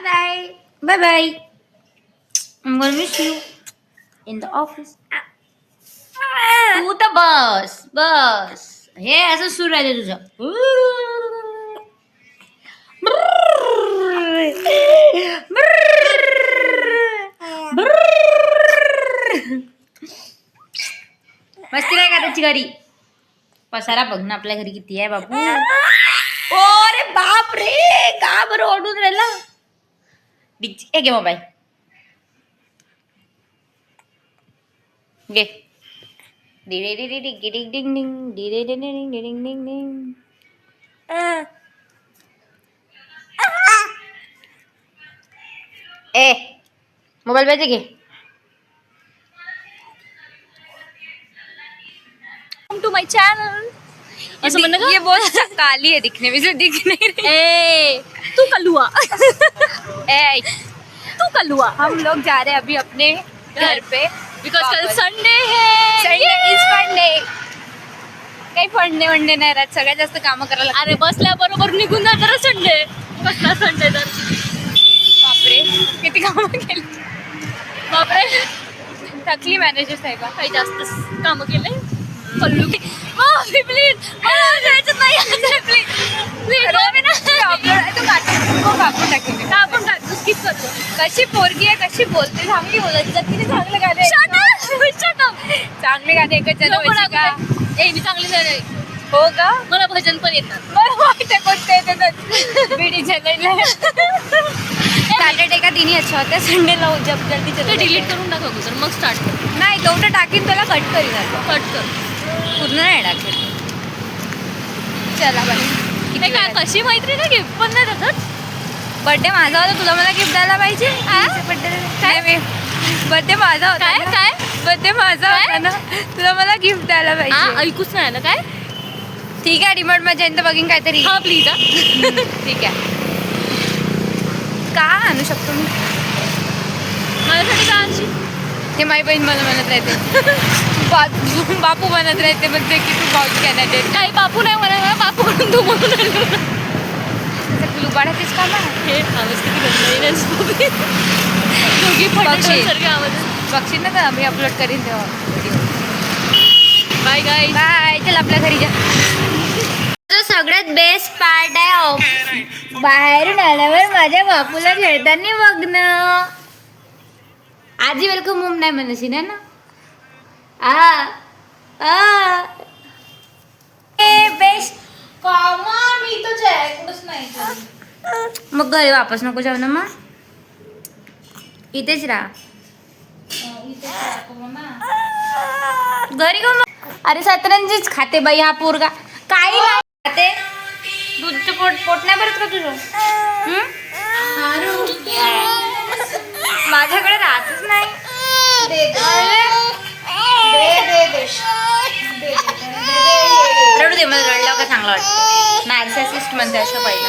Bye bye. I'm gonna miss you in the office. तू तर बस हे असं सुरू राहते तुझं. मस्ती नाही का त्याची घरी. पसारा बघ ना आपल्या घरी किती आहे बाबू. अरे बाप रे का बरं ओढून राहिला. घे मोबाईल घे. ए मोबाईल पाहिजे घे. To my channel. ऐसा बनना ये बहुत काली है दिखने में से दिख नहीं रही. ए तू कलुआ. ए तू कलुआ. हम लोग जा रहे हैं अभी अपने घर पे बिकॉज कल संडे है. संडे इज फंडे. काही फंडे वंडे नाही राहत. सगळ्यात जास्त कामं करायला लागतात. अरे बसल्या बरोबर निघून जात रे संडे. कसला संडे तर बापरे किती कामं केली. बापरे थकली मॅनेजर साहेबा. काही जास्त कामं केले. कल्लू प्लीज मला जायचं नाही. प्लीज कापून टाकेल. आपण स्किप करतो. कशी पोरगी आहे कशी बोलते. चांगली बोलत किती चांगलं गाणे. चांगले गाणे एकच का. मी चांगली झाले. हो का. मला भजन पण येतात. मला माहिती कोणते येतात. बीडी चॅनल सॅटर्डे का तिन्ही अच्छा होत्या. संडेला जब जल्दी ते डिलीट करून टाक अगोदर मग स्टार्ट कर. नाही तेवढं टाकीन त्याला कट करीन. कट कर. पूर्ण नाही टाकेल. चला बाई. किती काय कशी मैत्री ना गिफ्ट पण नाही देतात. बर्थडे माझा होता तुला मला गिफ्ट द्यायला पाहिजे. बर्थडे बर्थडे माझा होता. काय काय बर्थडे माझा होता ना. तुला मला गिफ्ट द्यायला पाहिजे. ऐकूच नाही आलं काय. ठीक आहे डिमांड मध्ये जाईन तर बघीन काहीतरी. हा प्लीज. ठीक आहे. का आणू शकतो मी माझ्यासाठी का आणशी. हे माझी बहीण मला म्हणत राहते. बापू म्हणत राहते म्हणते की तू पाऊच घ्यायला दे. काही बापू नाही म्हणा. बापू म्हणून तू म्हणून लुबाडा तेच काम आहे. हे आवाज किती गंदा दोघी सारखे आवाज. बघशील ना तर मी अपलोड करीन तेव्हा. बाय गाय. बाय. चल आपल्या घरी जा. सगळ्यात बेस्ट पार्ट आहे बाहेरून आल्यावर माझ्या बापूला खेळताना बघणं. आजी वेलकम होम नाही म्हणशी ना. बेस्ट मी तर कुठंच नाही. मग घरी वापस नको जाऊ ना. मग इथेच राहा. घरी go मग. अरे सतरंजीच खाते बाई हा पोरगा. काही नाही खाते. दूधचं पोट नाही भरत का तुझं. माझ्याकडे राहतच नाही. रडू दे मला. रडल्यावर का चांगलं वाटतं. मॅथ्स असिस्ट म्हणते असं पहिलं.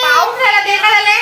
पाऊस झाला दे मला.